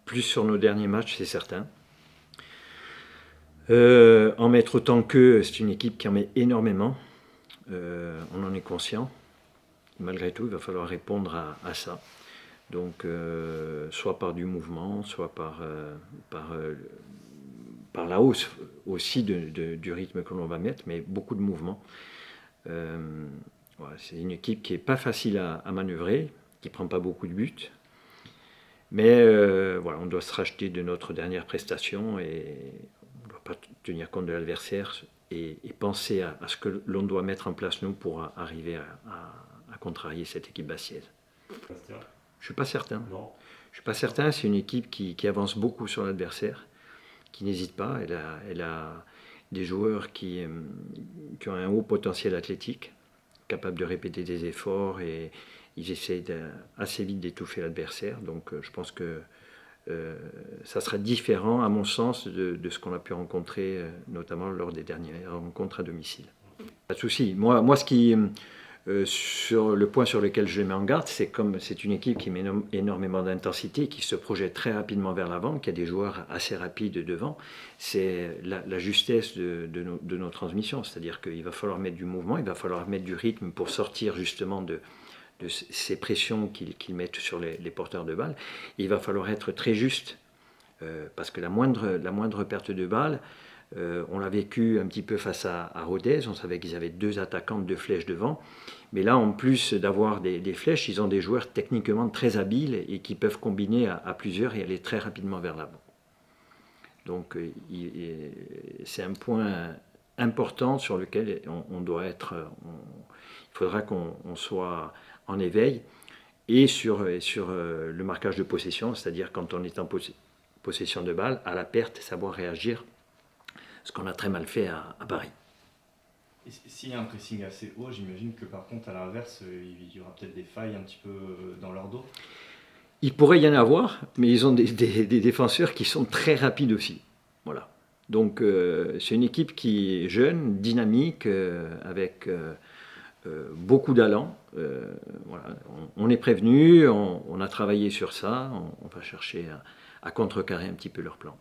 plus sur nos derniers matchs, c'est certain. En mettre autant qu'eux, c'est une équipe qui en met énormément. On en est conscient. Malgré tout, il va falloir répondre à ça. Donc, soit par du mouvement, soit par la hausse aussi du rythme que l'on va mettre, mais beaucoup de mouvement. Voilà, c'est une équipe qui n'est pas facile à manœuvrer, qui ne prend pas beaucoup de buts. Mais voilà, on doit se racheter de notre dernière prestation et on ne doit pas tenir compte de l'adversaire et penser à ce que l'on doit mettre en place nous pour arriver à contrarier cette équipe bastiaise. Je ne suis pas certain. Non. Je ne suis pas certain, c'est une équipe qui avance beaucoup sur l'adversaire, qui n'hésite pas. Elle a des joueurs qui ont un haut potentiel athlétique, capables de répéter des efforts et ils essayent assez vite d'étouffer l'adversaire. Donc je pense que ça sera différent, à mon sens, de ce qu'on a pu rencontrer, notamment lors des dernières rencontres à domicile. Pas de souci. Moi sur le point sur lequel je les mets en garde, c'est comme c'est une équipe qui met énormément d'intensité, qui se projette très rapidement vers l'avant, qui a des joueurs assez rapides devant. C'est la justesse de nos transmissions, c'est-à-dire qu'il va falloir mettre du mouvement, il va falloir mettre du rythme pour sortir justement de ces pressions qu'ils mettent sur les porteurs de balles. Il va falloir être très juste, parce que la moindre perte de balle, on l'a vécu un petit peu face à Rodez, on savait qu'ils avaient 2 attaquants, 2 flèches devant, mais là en plus d'avoir des flèches, ils ont des joueurs techniquement très habiles et qui peuvent combiner à plusieurs et aller très rapidement vers l'avant. Donc c'est un point important sur lequel on doit être, il faudra qu'on soit en éveil et sur le marquage de possession, c'est-à-dire quand on est en possession de balle, à la perte, savoir réagir, ce qu'on a très mal fait à Paris. Et s'il y a un pressing assez haut, j'imagine que par contre à l'inverse, il y aura peut-être des failles un petit peu dans leur dos. Il pourrait y en avoir, mais ils ont des défenseurs qui sont très rapides aussi. Voilà. Donc c'est une équipe qui est jeune, dynamique, avec beaucoup d'allant. Voilà. On est prévenu, on a travaillé sur ça, on va chercher à contrecarrer un petit peu leur plan.